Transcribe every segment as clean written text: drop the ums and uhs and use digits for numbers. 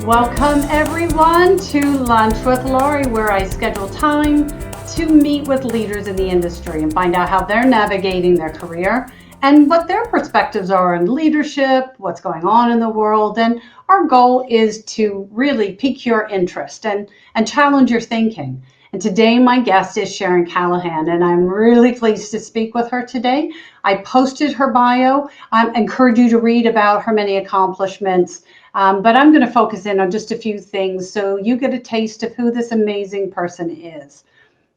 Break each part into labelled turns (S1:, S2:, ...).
S1: Welcome everyone to Lunch with Laurie, where I schedule time to meet with leaders in the industry and find out how they're navigating their career and what their perspectives are on leadership, what's going on in the world. And our goal is to really pique your interest and challenge your thinking. And today my guest is Sharon Callahan, and I'm really pleased to speak with her today. I posted her bio. I encourage you to read about her many accomplishments. But I'm going to focus in on just a few things so you get a taste of who this amazing person is.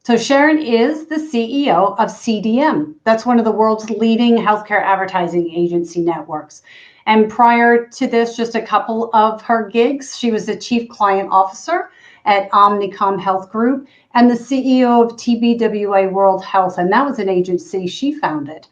S1: So Sharon is the CEO of CDM. That's one of the world's leading healthcare advertising agency networks. And prior to this, just a couple of her gigs, she was the Chief Client Officer at Omnicom Health Group and the CEO of TBWA WorldHealth. And that was an agency she founded.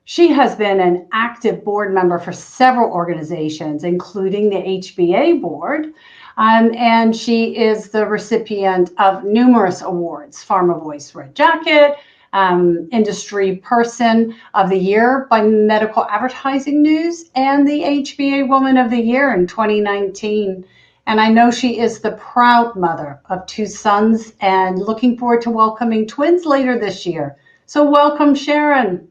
S1: She has been an active board member for several organizations, including the HBA board, and she is the recipient of numerous awards: Pharma Voice Red Jacket, Industry Person of the Year by Medical Advertising News, and the HBA Woman of the Year in 2019. And I know she is the proud mother of two sons and looking forward to welcoming twins later this year. So welcome, Sharon.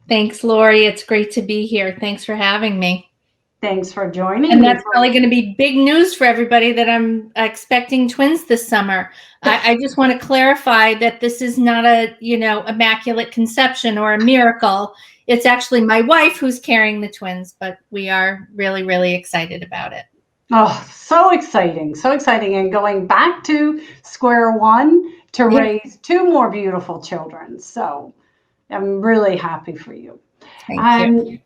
S2: Thanks, Laurie. It's great to be here. Thanks for having me.
S1: Thanks for joining me.
S2: And that's probably going to be big news for everybody that I'm expecting twins this summer. I just want to clarify that this is not a, immaculate conception or a miracle. It's actually my wife who's carrying the twins, but we are really, really excited about it.
S1: Oh, so exciting. So exciting. And going back to square one to raise two more beautiful children. So I'm really happy for you.
S2: Thank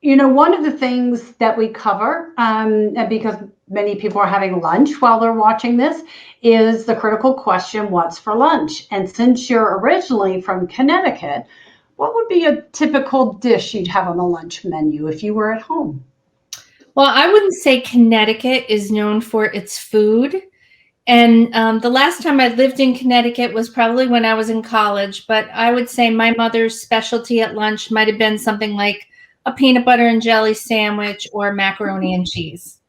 S2: you.
S1: One of the things that we cover, and because many people are having lunch while they're watching this, is the critical question, what's for lunch? And since you're originally from Connecticut, what would be a typical dish you'd have on the lunch menu if you were at home?
S2: Well, I wouldn't say Connecticut is known for its food. And the last time I lived in Connecticut was probably when I was in college, but I would say my mother's specialty at lunch might have been something like a peanut butter and jelly sandwich or macaroni and cheese.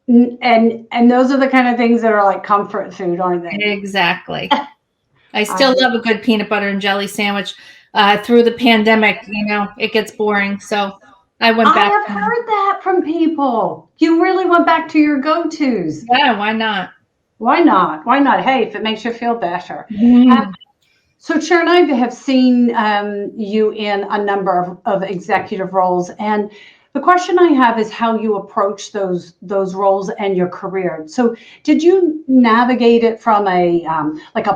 S1: And those are the kind of things that are like comfort food, aren't they?
S2: Exactly. I still love a good peanut butter and jelly sandwich. Through the pandemic, it gets boring. So I went back.
S1: I have heard that from people. You really went back to your go-tos.
S2: Yeah, why not?
S1: Why not? Why not? Hey, if it makes you feel better.
S2: Mm.
S1: So Sharon, I have seen you in a number of executive roles. And the question I have is how you approach those roles and your career. So did you navigate it from a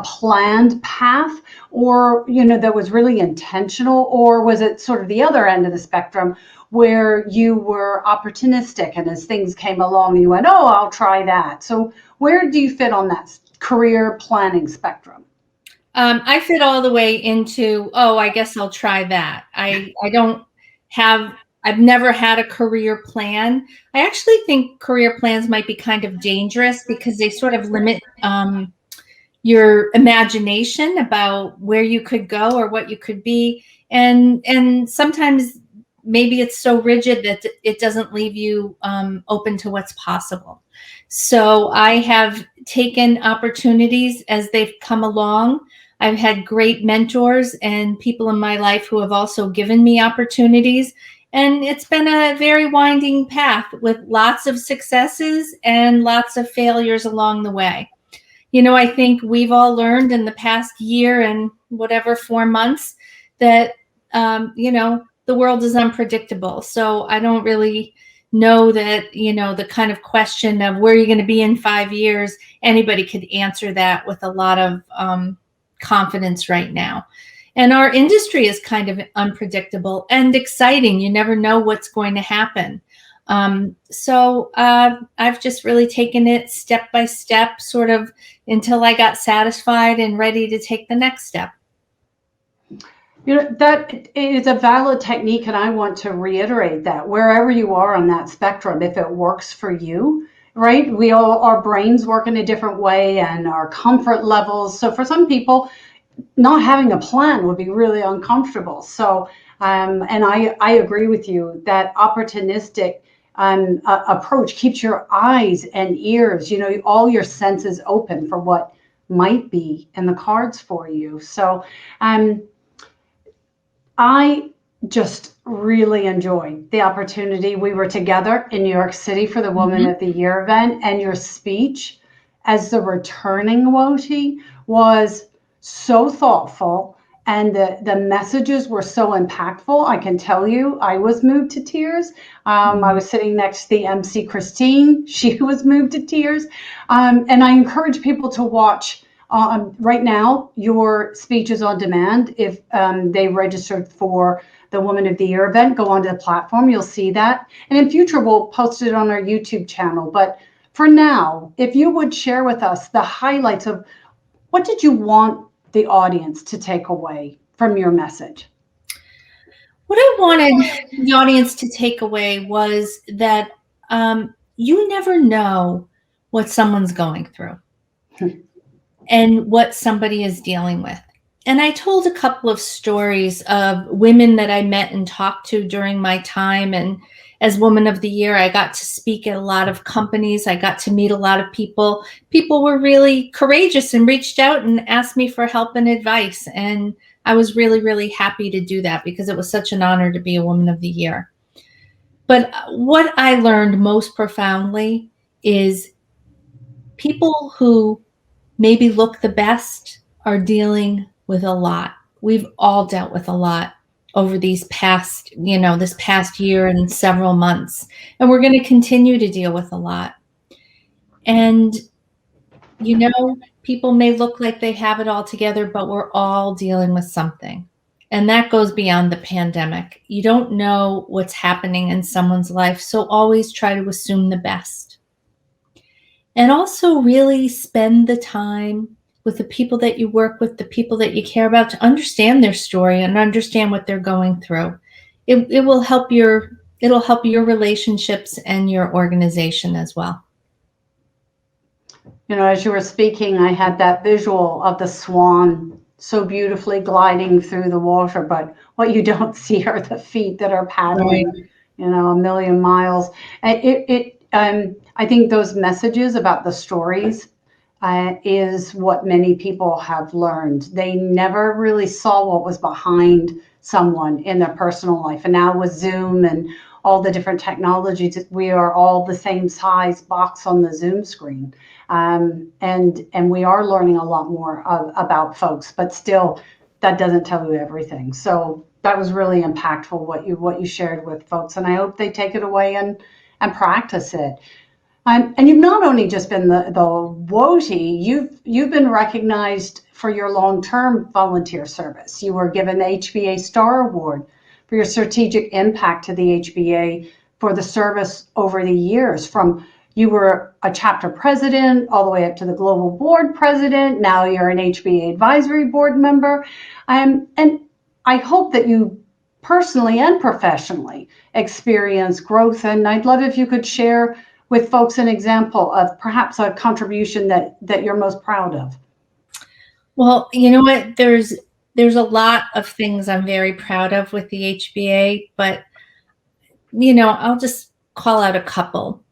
S1: planned path, or, that was really intentional, or was it sort of the other end of the spectrum where you were opportunistic and as things came along you went, oh, I'll try that? So where do you fit on that career planning spectrum?
S2: I fit all the way into, I guess I'll try that. I've never had a career plan. I actually think career plans might be kind of dangerous because they sort of limit your imagination about where you could go or what you could be. And sometimes maybe it's so rigid that it doesn't leave you open to what's possible. So I have taken opportunities as they've come along. I've had great mentors and people in my life who have also given me opportunities. And it's been a very winding path with lots of successes and lots of failures along the way. I think we've all learned in the past year and whatever 4 months that, the world is unpredictable. So I don't really know that, the kind of question of where you're going to be in 5 years, anybody could answer that with a lot of confidence right now. And our industry is kind of unpredictable and exciting. You never know what's going to happen. So I've just really taken it step by step, sort of until I got satisfied and ready to take the next step.
S1: That is a valid technique, and I want to reiterate that wherever you are on that spectrum, if it works for you, right? Our brains work in a different way and our comfort levels. So for some people, not having a plan would be really uncomfortable. So, and I agree with you that opportunistic approach keeps your eyes and ears, all your senses open for what might be in the cards for you. So I just really enjoyed the opportunity. We were together in New York City for the Woman of the Year event, and your speech as the returning WOTY was so thoughtful, and the messages were so impactful. I can tell you, I was moved to tears. I was sitting next to the MC Christine. She was moved to tears. And I encourage people to watch. Right now, your speech is on demand. If they registered for the Woman of the Year event, go onto the platform, you'll see that. And in future, we'll post it on our YouTube channel. But for now, if you would share with us the highlights of what did you want the audience to take away from your message?
S2: What I wanted the audience to take away was that you never know what someone's going through and what somebody is dealing with. And I told a couple of stories of women that I met and talked to during my time. And as Woman of the Year, I got to speak at a lot of companies. I got to meet a lot of people. People were really courageous and reached out and asked me for help and advice. And I was really, really happy to do that because it was such an honor to be a Woman of the Year. But what I learned most profoundly is people who maybe look the best are dealing with a lot. We've all dealt with a lot over these past, this past year and several months. And we're going to continue to deal with a lot. And, people may look like they have it all together, but we're all dealing with something. And that goes beyond the pandemic. You don't know what's happening in someone's life, so always try to assume the best. And also really spend the time with the people that you work with, the people that you care about, to understand their story and understand what they're going through. It will help your relationships and your organization as well.
S1: As you were speaking, I had that visual of the swan so beautifully gliding through the water, but what you don't see are the feet that are paddling, a million miles. I think those messages about the stories is what many people have learned. They never really saw what was behind someone in their personal life. And now with Zoom and all the different technologies, we are all the same size box on the Zoom screen. And we are learning a lot more about folks, but still that doesn't tell you everything. So that was really impactful what you shared with folks. And I hope they take it away and practice it. And you've not only just been the WOTY, you've been recognized for your long-term volunteer service. You were given the HBA Star Award for your strategic impact to the HBA for the service over the years. From you were a chapter president all the way up to the global board president. Now you're an HBA advisory board member. And I hope that you personally and professionally experience growth. And I'd love if you could share with folks an example of perhaps a contribution that you're most proud of.
S2: Well, you know what? There's a lot of things I'm very proud of with the HBA, but, I'll just call out a couple.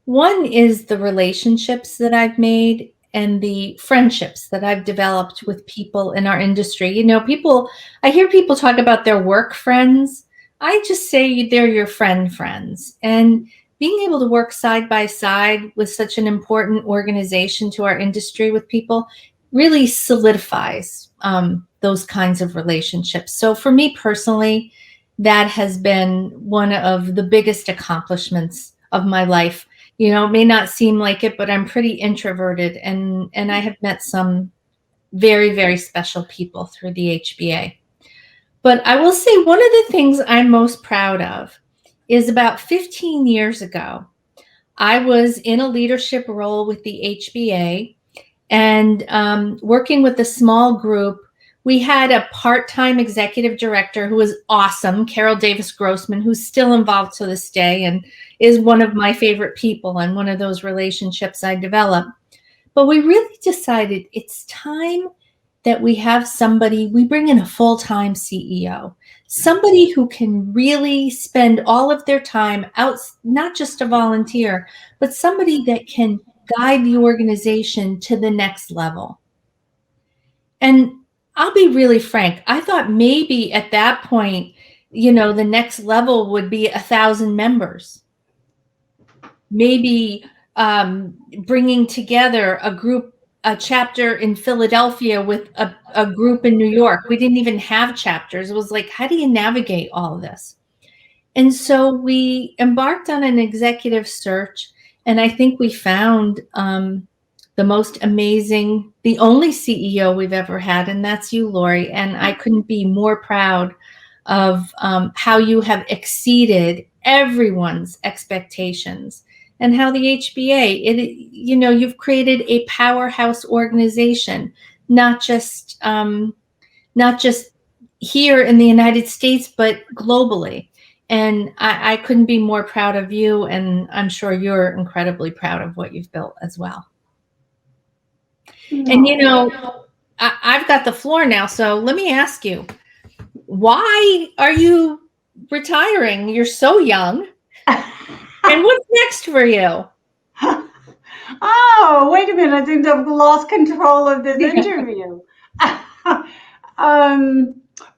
S2: One is the relationships that I've made and the friendships that I've developed with people in our industry. I hear people talk about their work friends. I just say they're your friends. And being able to work side by side with such an important organization to our industry with people really solidifies those kinds of relationships. So for me personally, that has been one of the biggest accomplishments of my life. It may not seem like it, but I'm pretty introverted, and I have met some very, very special people through the HBA. But I will say one of the things I'm most proud of is about 15 years ago, I was in a leadership role with the HBA and working with a small group. We had a part-time executive director who was awesome, Carol Davis Grossman, who's still involved to this day and is one of my favorite people and one of those relationships I developed. But we really decided it's time that we have somebody, we bring in a full-time CEO, somebody who can really spend all of their time out, not just a volunteer, but somebody that can guide the organization to the next level. And I'll be really frank, I thought maybe at that point, the next level would be 1,000 members. Maybe bringing together a chapter in Philadelphia with a group in New York. We didn't even have chapters. It was like, how do you navigate all of this? And so we embarked on an executive search, and I think we found the most amazing, the only CEO we've ever had, and that's you, Laurie. And I couldn't be more proud of how you have exceeded everyone's expectations, and how the HBA, you've created a powerhouse organization, not just here in the United States, but globally. And I couldn't be more proud of you, and I'm sure you're incredibly proud of what you've built as well. And I've got the floor now, so let me ask you, why are you retiring? You're so young. And what's next for you?
S1: Oh, wait a minute. I think I've lost control of this interview.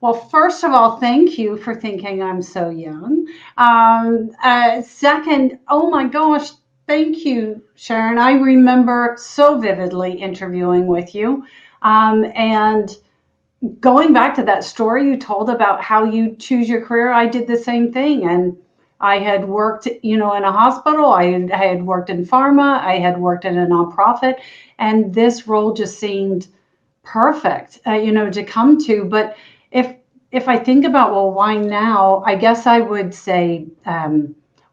S1: Well, first of all, thank you for thinking I'm so young. Second, oh my gosh, thank you, Sharon. I remember so vividly interviewing with you. And going back to that story you told about how you choose your career, I did the same thing. And I had worked, in a hospital. I had worked in pharma. I had worked in a nonprofit. And this role just seemed perfect, to come to. But if I think about, well, why now? I guess I would say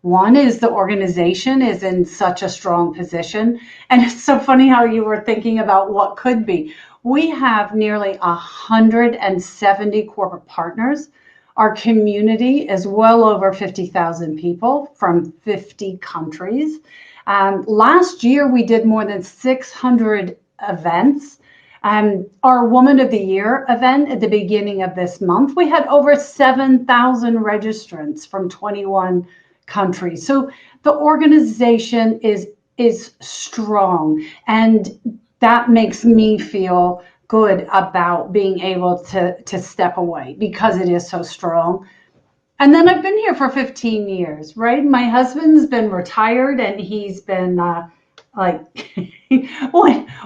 S1: one is the organization is in such a strong position. And it's so funny how you were thinking about what could be. We have nearly 170 corporate partners. Our community is well over 50,000 people from 50 countries. Last year, we did more than 600 events. Our Woman of the Year event at the beginning of this month, we had over 7,000 registrants from 21 countries. So the organization is strong, and that makes me feel good about being able to step away because it is so strong. And then I've been here for 15 years, right? My husband's been retired, and he's been like,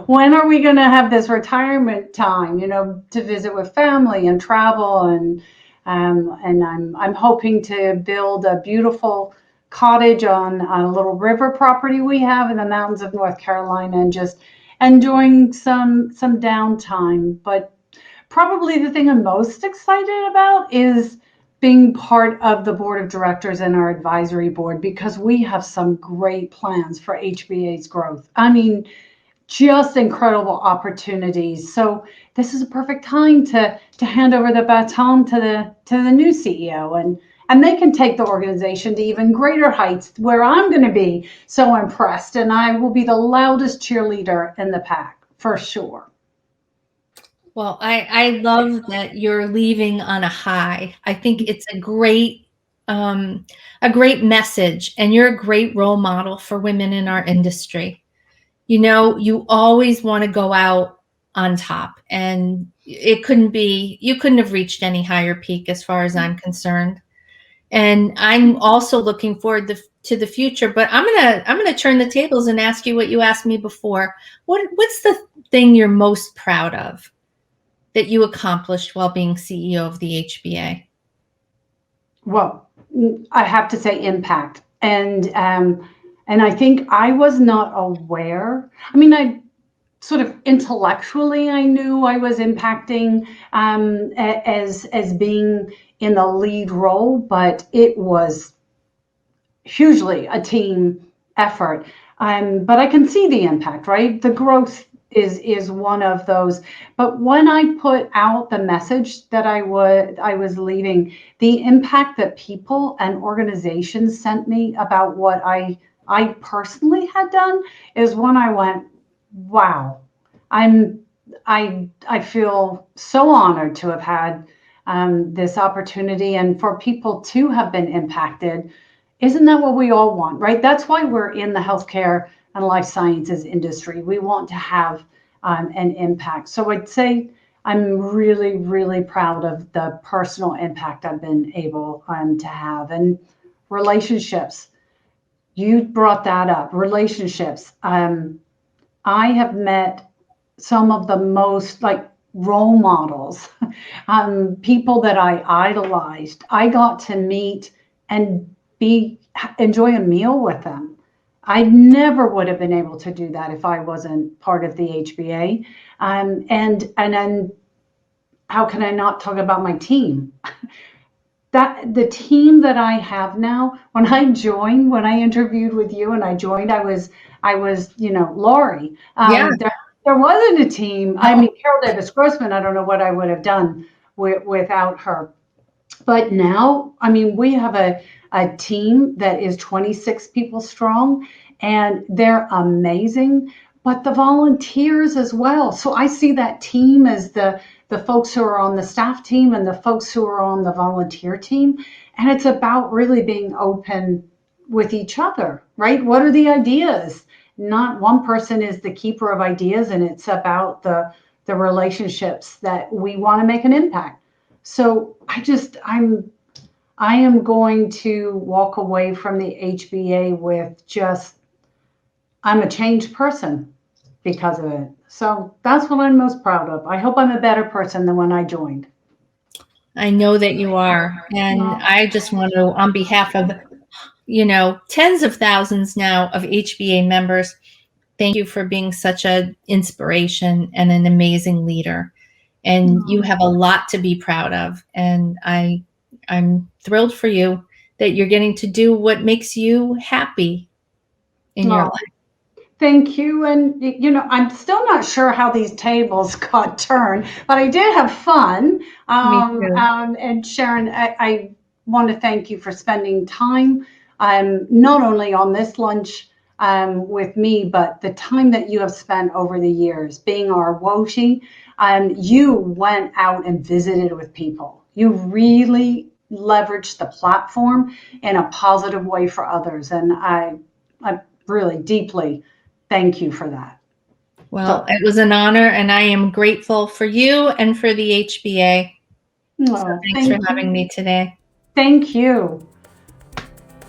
S1: when are we going to have this retirement time, to visit with family and travel? And I'm hoping to build a beautiful cottage on a little river property we have in the mountains of North Carolina, and just enjoying some downtime. But probably the thing I'm most excited about is being part of the board of directors and our advisory board, because we have some great plans for HBA's growth. I mean, just incredible opportunities. So this is a perfect time to hand over the baton to the new CEO, and they can take the organization to even greater heights where I'm going to be so impressed, and I will be the loudest cheerleader in the pack for sure.
S2: Well, I love that you're leaving on a high. I think it's a great message, and you're a great role model for women in our industry. You always want to go out on top, and you couldn't have reached any higher peak as far as I'm concerned. And I'm also looking forward to the future, but I'm gonna turn the tables and ask you what you asked me before. What's the thing you're most proud of that you accomplished while being CEO of the HBA?
S1: Well, I have to say impact. And I think I was not aware. I mean, I sort of intellectually, I knew I was impacting as being in the lead role, but it was hugely a team effort. But I can see the impact, right? The growth is one of those. But when I put out the message that I was leaving, the impact that people and organizations sent me about what I personally had done is when I went, wow, I'm I feel so honored to have had this opportunity and for people to have been impacted. Isn't that what we all want, right? That's why we're in the healthcare and life sciences industry. We want to have an impact. So I'd say I'm really, really proud of the personal impact I've been able to have. And relationships, you brought that up, relationships. I have met some of the most like role models, people that I idolized. I got to meet and enjoy a meal with them. I never would have been able to do that if I wasn't part of the HBA. And then how can I not talk about my team? That the team that I have now, when I interviewed with you and I joined, I was, Laurie.
S2: Yeah.
S1: There wasn't a team. I
S2: No.
S1: mean, Carol Davis Grossman, I don't know what I would have done without her. But now, I mean, we have a team that is 26 people strong and they're amazing, but the volunteers as well. So I see that team as the folks who are on the staff team and the folks who are on the volunteer team. And it's about really being open with each other, right? What are the ideas? Not one person is the keeper of ideas, and it's about the relationships that we want to make an impact. So I am going to walk away from the HBA with just, I'm a changed person because of it. So that's what I'm most proud of. I hope I'm a better person than when I joined.
S2: I know that you are. And I just want to, on behalf of, tens of thousands now of HBA members, thank you for being such an inspiration and an amazing leader. And you have a lot to be proud of. And I'm thrilled for you that you're getting to do what makes you happy in your life.
S1: Thank you. And, I'm still not sure how these tables got turned, but I did have fun. And Sharon, I want to thank you for spending time, not only on this lunch with me, but the time that you have spent over the years being our WOTI. You went out and visited with people. You really leveraged the platform in a positive way for others. And I really deeply thank you for that.
S2: Well, it was an honor, and I am grateful for you and for the HBA. So thanks for having me today.
S1: Thank you.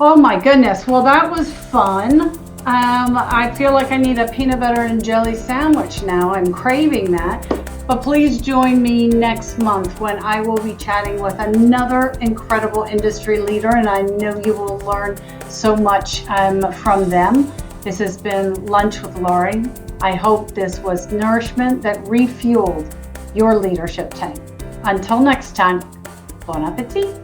S1: Oh my goodness. Well, that was fun. I feel like I need a peanut butter and jelly sandwich now. I'm craving that. But please join me next month when I will be chatting with another incredible industry leader, and I know you will learn so much from them. This has been Lunch with Laurie. I hope this was nourishment that refueled your leadership tank. Until next time, bon appetit.